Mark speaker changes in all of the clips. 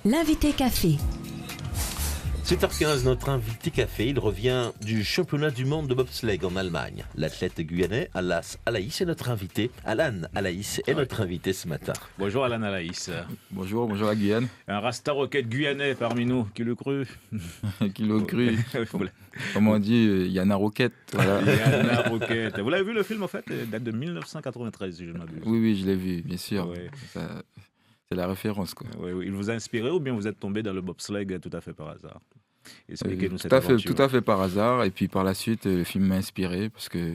Speaker 1: L'invité café.
Speaker 2: 7h15, notre invité café, il revient du championnat du monde de bobsleigh en Allemagne. L'athlète guyanais Alas Alaïs est notre invité. Alan Alaïs est notre invité ce matin.
Speaker 3: Bonjour Alan Alaïs.
Speaker 4: Bonjour la Guyane.
Speaker 3: Un Rasta Rocket guyanais parmi nous, qui le cru?
Speaker 4: Qui l'a cru. Comme on dit, Yana Rocket. Voilà.
Speaker 3: Yana Rocket. Vous l'avez vu le film en fait? Il date de 1993 si je ne m'abuse.
Speaker 4: Oui, je l'ai vu, bien sûr.
Speaker 3: Ouais.
Speaker 4: C'est la référence, quoi.
Speaker 3: Oui. Il vous a inspiré ou bien vous êtes tombé dans le bobsleigh tout à fait par hasard? Expliquez-nous cette
Speaker 4: tout
Speaker 3: aventure.
Speaker 4: à fait par hasard. Et puis par la suite, le film m'a inspiré parce que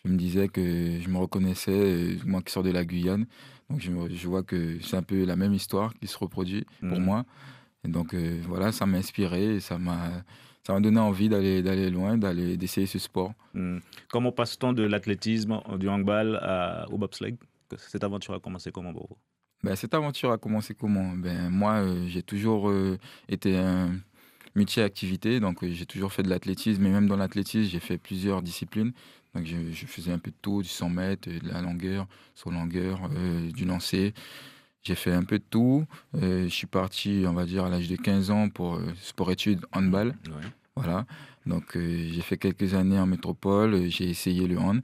Speaker 4: je me disais que je me reconnaissais, moi qui sors de la Guyane. Donc je vois que c'est un peu la même histoire qui se reproduit pour moi. Et donc voilà, ça m'a inspiré et ça m'a donné envie d'aller loin, d'essayer ce sport.
Speaker 3: Comment passe-t-on de l'athlétisme, du handball au bobsleigh? Cette aventure a commencé comment pour vous?
Speaker 4: Cette aventure a commencé comment? Moi, j'ai toujours été un multi-activité, donc j'ai toujours fait de l'athlétisme, et même dans l'athlétisme, j'ai fait plusieurs disciplines. Donc je faisais un peu de tout, du 100 mètres, de la longueur, sur longueur, du lancer. J'ai fait un peu de tout. Je suis parti, on va dire, à l'âge de 15 ans pour sport-études handball.
Speaker 3: Ouais.
Speaker 4: Voilà. Donc j'ai fait quelques années en métropole, j'ai essayé le hand.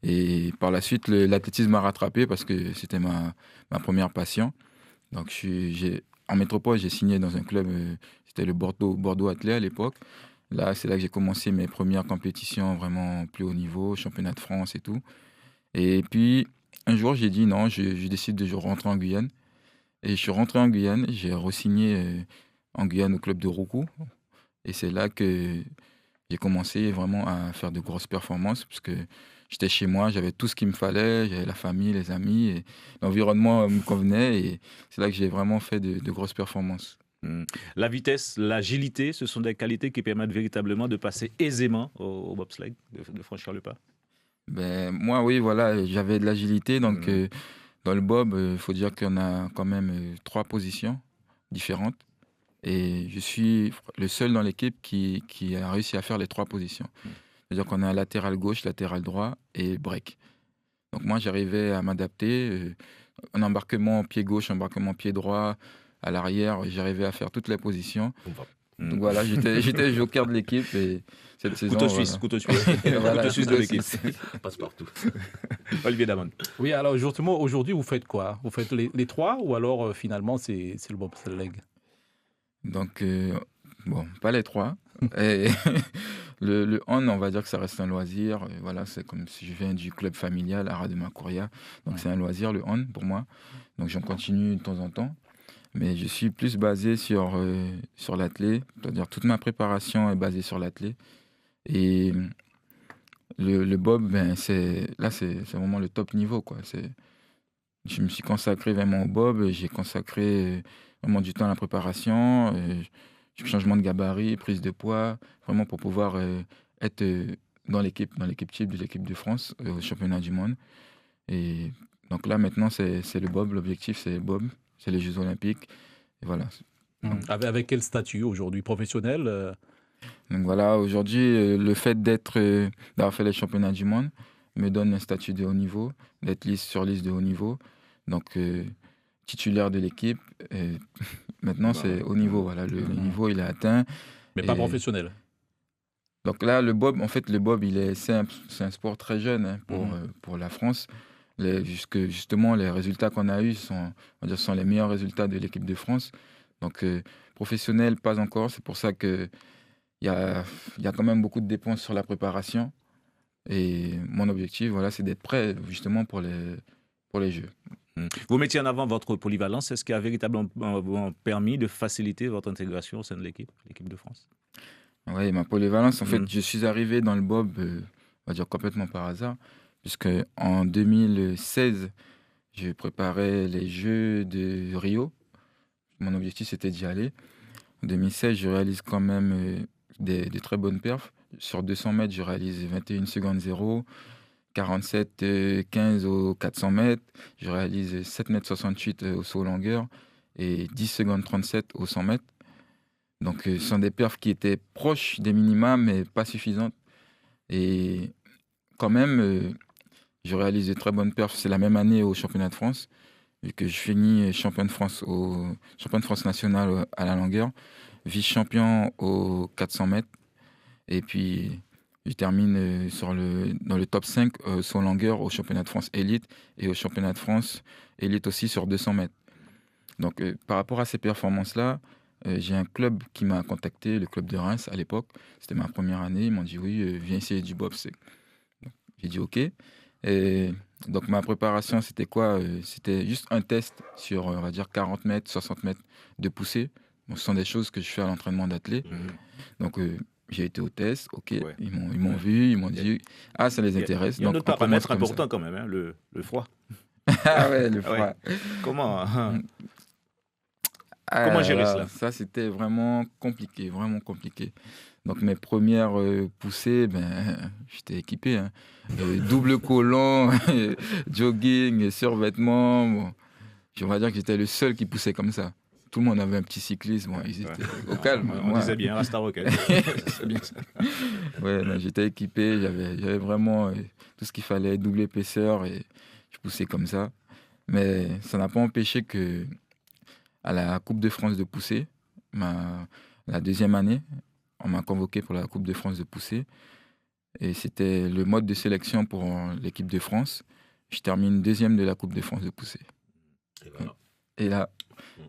Speaker 4: Et par la suite, l'athlétisme m'a rattrapé parce que c'était ma première passion. Donc, en métropole, j'ai signé dans un club, c'était le Bordeaux Athlé à l'époque. Là, c'est là que j'ai commencé mes premières compétitions vraiment plus haut niveau, championnat de France et tout. Et puis, un jour, j'ai dit non, je décide de rentrer en Guyane. Et je suis rentré en Guyane, j'ai re-signé en Guyane au club de Roucou. Et c'est là que j'ai commencé vraiment à faire de grosses performances parce que j'étais chez moi, j'avais tout ce qu'il me fallait, j'avais la famille, les amis, et l'environnement me convenait et c'est là que j'ai vraiment fait de grosses performances.
Speaker 3: La vitesse, l'agilité, ce sont des qualités qui permettent véritablement de passer aisément au bobsleigh, de franchir le pas.
Speaker 4: Moi, oui, voilà, j'avais de l'agilité, donc dans le bob, il faut dire qu'on a quand même 3 positions différentes. Et je suis le seul dans l'équipe qui a réussi à faire les 3 positions. C'est-à-dire qu'on a un latéral gauche, latéral droit et break. Donc moi, j'arrivais à m'adapter. Un embarquement pied gauche, embarquement pied droit, à l'arrière, j'arrivais à faire toutes les positions. Donc voilà, j'étais joker de l'équipe. Et cette saison,
Speaker 3: couteau suisse.
Speaker 4: Couteau
Speaker 3: suisse de l'équipe.
Speaker 2: Passe partout.
Speaker 3: Olivier Damon.
Speaker 5: Oui, alors justement, aujourd'hui, vous faites quoi? Vous faites les 3 ou alors finalement, c'est le bobsleigh?
Speaker 4: Donc, pas les 3. Et le hand, on va dire que ça reste un loisir. Et voilà, c'est comme si je viens du club familial, Ara de Macoria. Donc, c'est un loisir, le hand, pour moi. Donc, j'en continue de temps en temps. Mais je suis plus basé sur l'athlé. C'est-à-dire, toute ma préparation est basée sur l'athlé. Et le bob, c'est vraiment le top niveau, quoi. Je me suis consacré vraiment au bob. J'ai consacré vraiment du temps à la préparation, changement de gabarit, prise de poids, vraiment pour pouvoir être dans l'équipe type de l'équipe de France au championnat du monde. Et donc là, maintenant, c'est le bob. L'objectif, c'est le bob. C'est les Jeux Olympiques. Et voilà.
Speaker 5: Avec quel statut aujourd'hui? Professionnel?
Speaker 4: Donc voilà, aujourd'hui, le fait d'avoir fait les championnats du monde me donne un statut de haut niveau, d'être sur liste de haut niveau. Donc, titulaire de l'équipe. Et maintenant, c'est haut niveau. Voilà, le niveau, il est atteint.
Speaker 5: Mais pas professionnel.
Speaker 4: Donc là, le bob, c'est un sport très jeune pour la France. Justement, les résultats qu'on a eus sont les meilleurs résultats de l'équipe de France. Donc, professionnel, pas encore. C'est pour ça qu'il y a quand même beaucoup de dépenses sur la préparation. Et mon objectif, voilà, c'est d'être prêt justement pour les Jeux.
Speaker 3: Vous mettiez en avant votre polyvalence. Est-ce qui a véritablement permis de faciliter votre intégration au sein de l'équipe de France?
Speaker 4: Oui, ma polyvalence, en fait, je suis arrivé dans le bob, on va dire complètement par hasard, puisque en 2016, je préparais les Jeux de Rio. Mon objectif, c'était d'y aller. En 2016, je réalise quand même des très bonnes perfs. Sur 200 mètres, je réalise 21 secondes 0, 47,15 aux 400 mètres. Je réalise 7,68 m au saut longueur et 10 secondes 37 aux 100 mètres. Donc, ce sont des perfs qui étaient proches des minima, mais pas suffisantes. Et quand même, je réalise de très bonnes perfs. C'est la même année au championnat de France. vu que je finis champion de France national à la longueur, vice-champion aux 400 mètres. Et puis, je termine dans le top 5 sur longueur au championnat de France élite et au championnat de France élite aussi sur 200 mètres. Donc, par rapport à ces performances-là, j'ai un club qui m'a contacté, le club de Reims à l'époque. C'était ma première année. Ils m'ont dit oui, viens essayer du bobsleigh. J'ai dit OK. Et donc, ma préparation, c'était quoi? C'était juste un test sur, on va dire, 40 mètres, 60 mètres de poussée. Bon, ce sont des choses que je fais à l'entraînement d'athlète. Donc, j'ai été au test, OK.
Speaker 3: Ouais.
Speaker 4: Ils m'ont vu, ils m'ont dit ah, ça les intéresse.
Speaker 3: Il y a un
Speaker 4: Donc,
Speaker 3: autre
Speaker 4: on commence
Speaker 3: paramètre
Speaker 4: comme ça.
Speaker 3: important quand même, hein, le froid.
Speaker 4: Ah ouais, le froid.
Speaker 3: Ouais. Comment Comment gérer cela?
Speaker 4: Ça, c'était vraiment compliqué, vraiment compliqué. Donc, mes premières poussées, j'étais équipé. Hein. Double collant, jogging, survêtement. Bon. On va dire que j'étais le seul qui poussait comme ça. Tout le monde avait un petit cyclisme. Bon, ils étaient au calme.
Speaker 3: On disait bien Rasta Rocket. C'est bien ça.
Speaker 4: Ouais, non, j'étais équipé. J'avais vraiment tout ce qu'il fallait, double épaisseur. Et je poussais comme ça. Mais ça n'a pas empêché que à la Coupe de France de poussée, la deuxième année, on m'a convoqué pour la Coupe de France de poussée. Et c'était le mode de sélection pour l'équipe de France. Je termine deuxième de la Coupe de France de poussée.
Speaker 2: Et voilà.
Speaker 4: Et là,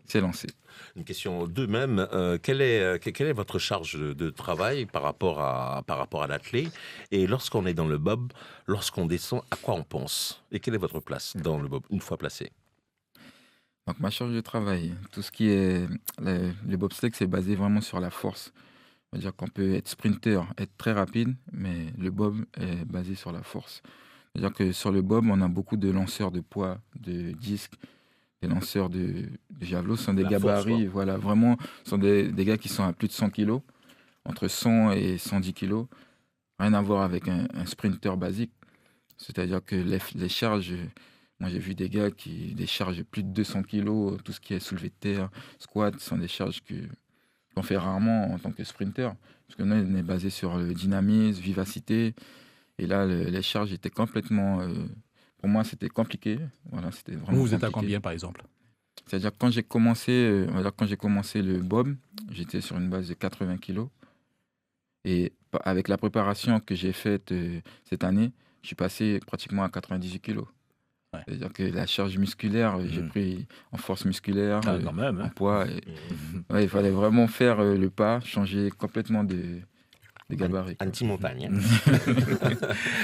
Speaker 4: c'est lancé.
Speaker 2: Une question d'eux-mêmes. Quelle est votre charge de travail par rapport à l'athlète? Et lorsqu'on est dans le bob, lorsqu'on descend, à quoi on pense? Et quelle est votre place dans le bob, une fois placé?
Speaker 4: Donc, ma charge de travail, tout ce qui est le bobsleigh, c'est basé vraiment sur la force. C'est-à-dire qu'on peut être sprinter, être très rapide, mais le bob est basé sur la force. C'est-à-dire que sur le bob, on a beaucoup de lanceurs de poids, de disques, des lanceurs de javelot. Ce sont des gabarits, voilà, vraiment, ce sont des gars qui sont à plus de 100 kg, entre 100 et 110 kg. Rien à voir avec un sprinter basique. C'est-à-dire que les charges... Moi, j'ai vu des gars qui déchargent plus de 200 kg, tout ce qui est soulevé de terre, squat, sont des charges qu'on fait rarement en tant que sprinter. Parce que nous, on est basé sur le dynamisme, vivacité. Et là, les charges étaient complètement... pour moi, c'était compliqué. Voilà, c'était vraiment
Speaker 5: Vous êtes à
Speaker 4: compliqué.
Speaker 5: combien, par exemple?
Speaker 4: C'est-à-dire quand j'ai commencé, quand j'ai commencé le bob, j'étais sur une base de 80 kg. Et avec la préparation que j'ai faite cette année, je suis passé pratiquement à 98 kg.
Speaker 5: Ouais.
Speaker 4: C'est-à-dire que la charge musculaire, j'ai pris en force musculaire,
Speaker 3: Quand même.
Speaker 4: en
Speaker 3: Hein.
Speaker 4: poids. Ouais, il fallait vraiment faire le pas, changer complètement de gabarit.
Speaker 2: Anti-montagne.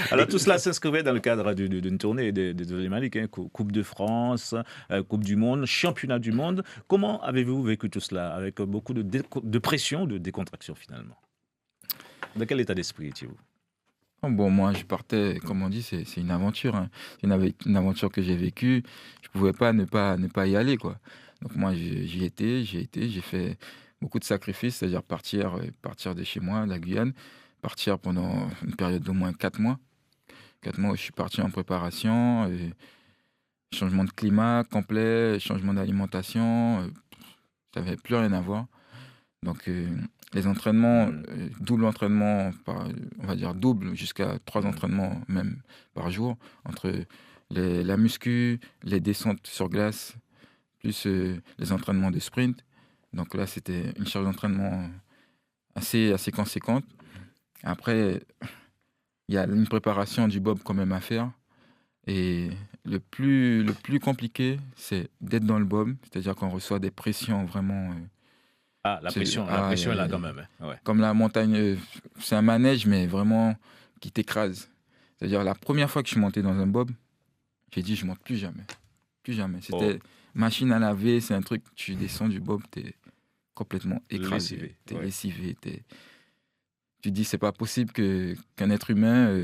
Speaker 3: Alors tout cela s'inscrivait dans le cadre d'une tournée des Malik, hein, Coupe de France, Coupe du Monde, Championnat du Monde. Comment avez-vous vécu tout cela? Avec beaucoup de pression, de décontraction finalement. Dans quel état d'esprit étiez-vous?
Speaker 4: Bon, moi, je partais, comme on dit, c'est une aventure. Hein. C'est une aventure que j'ai vécue. Je ne pouvais pas ne pas y aller, quoi. Donc moi, j'ai fait beaucoup de sacrifices, c'est-à-dire partir de chez moi, de la Guyane, partir pendant une période d'au moins 4 mois. 4 mois où je suis parti en préparation, changement de climat complet, changement d'alimentation, ça n'avait plus rien à voir. Donc les entraînements, double entraînement, on va dire double, jusqu'à 3 entraînements même par jour, entre la muscu, les descentes sur glace, plus les entraînements de sprint. Donc là, c'était une charge d'entraînement assez conséquente. Après, il y a une préparation du bob quand même à faire. Et le plus compliqué, c'est d'être dans le bob, c'est-à-dire qu'on reçoit des pressions vraiment...
Speaker 3: la pression est là quand même. Hein. Ouais.
Speaker 4: Comme la montagne, c'est un manège, mais vraiment qui t'écrase. C'est-à-dire, la première fois que je suis monté dans un bob, j'ai dit, je ne monte plus jamais. Plus jamais. C'était machine à laver, c'est un truc, tu descends du bob, tu es complètement écrasé. Tu es lessivé. Tu te dis, c'est pas possible qu'un être humain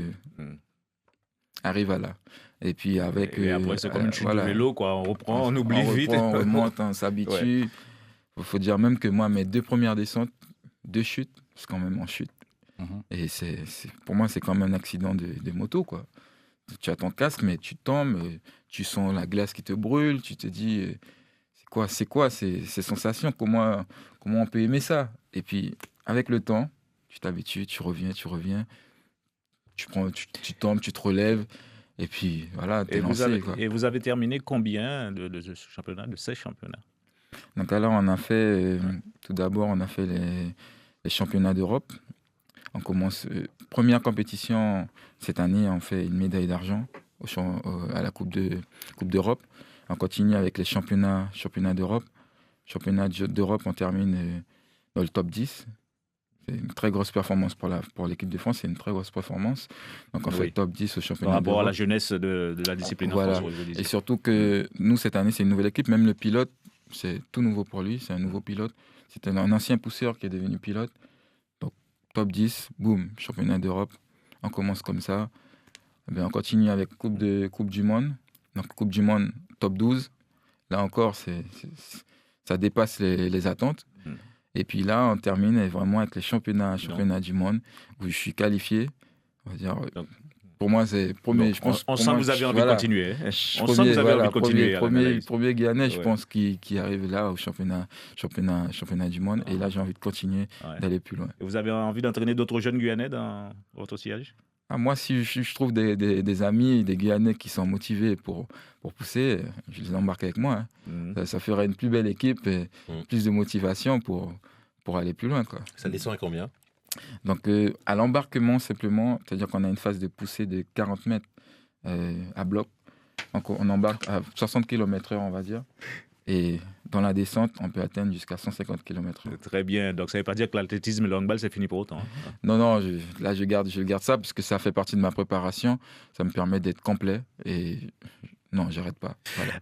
Speaker 4: arrive à là. Et puis, avec.
Speaker 3: Et après, c'est comme une chute de vélo, quoi. On reprend, on oublie vite.
Speaker 4: On remonte, on s'habitue. Il faut dire même que moi, mes 2 premières descentes, 2 chutes, c'est quand même en chute. Et pour moi, c'est quand même un accident de moto, quoi. Tu as ton casque, mais tu tombes, tu sens la glace qui te brûle, tu te dis, c'est quoi ces sensations, comment on peut aimer ça? Et puis, avec le temps, tu t'habitues, tu reviens, tu tombes, tu te relèves, Et puis, voilà, t'es
Speaker 3: Et vous,
Speaker 4: lancé,
Speaker 3: avez,
Speaker 4: quoi.
Speaker 3: et vous avez terminé combien de ce championnat, de ces championnats?
Speaker 4: Donc alors, on a fait, tout d'abord, on a fait les championnats d'Europe. On commence, première compétition, cette année, on fait une médaille d'argent à la Coupe d'Europe. On continue avec les championnats d'Europe. Championnat d'Europe, on termine dans le top 10. C'est une très grosse performance pour l'équipe de France, c'est une très grosse performance. Donc on fait top 10 au championnat
Speaker 3: par rapport
Speaker 4: d'Europe.
Speaker 3: à la jeunesse de la discipline en
Speaker 4: Voilà.
Speaker 3: France, vous disiez.
Speaker 4: Et surtout que nous, cette année, c'est une nouvelle équipe. Même le pilote, c'est tout nouveau pour lui. C'est un nouveau pilote. C'est un ancien pousseur qui est devenu pilote. Donc top 10, boum, championnat d'Europe. On commence comme ça. Eh bien, on continue avec Coupe du Monde. Donc Coupe du Monde, top 12. Là encore, ça dépasse les attentes. Et puis là, on termine vraiment avec les championnats du monde où je suis qualifié. On va dire, pour moi, c'est premier. Je pense.
Speaker 3: On sent que vous avez envie de continuer. On sent que vous avez envie de continuer.
Speaker 4: Premier Guyanais, je pense, qui arrive là au championnat du monde. Et là, j'ai envie de continuer, d'aller plus loin.
Speaker 3: Et vous avez envie d'entraîner d'autres jeunes Guyanais dans votre sillage?
Speaker 4: Moi, si je trouve des amis, des Guyanais qui sont motivés pour pousser, je les embarque avec moi. Ça ferait une plus belle équipe et plus de motivation pour aller plus loin, quoi.
Speaker 2: Ça descend à combien?
Speaker 4: Donc, à l'embarquement, simplement, c'est-à-dire qu'on a une phase de poussée de 40 mètres à bloc. Donc, on embarque à 60 km/h, on va dire. Et dans la descente, on peut atteindre jusqu'à 150 km/h.
Speaker 3: Très bien. Donc, ça ne veut pas dire que l'athlétisme et le handball, c'est fini pour autant.
Speaker 4: Non, je garde ça parce que ça fait partie de ma préparation. Ça me permet d'être complet et non, j'arrête pas.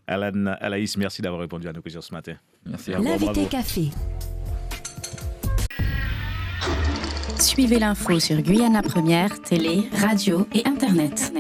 Speaker 4: Voilà.
Speaker 3: Alaïs, merci d'avoir répondu à nos questions ce matin.
Speaker 4: Merci à vous.
Speaker 1: L'invité café. Suivez l'info sur Guyana Première, télé, radio et Internet.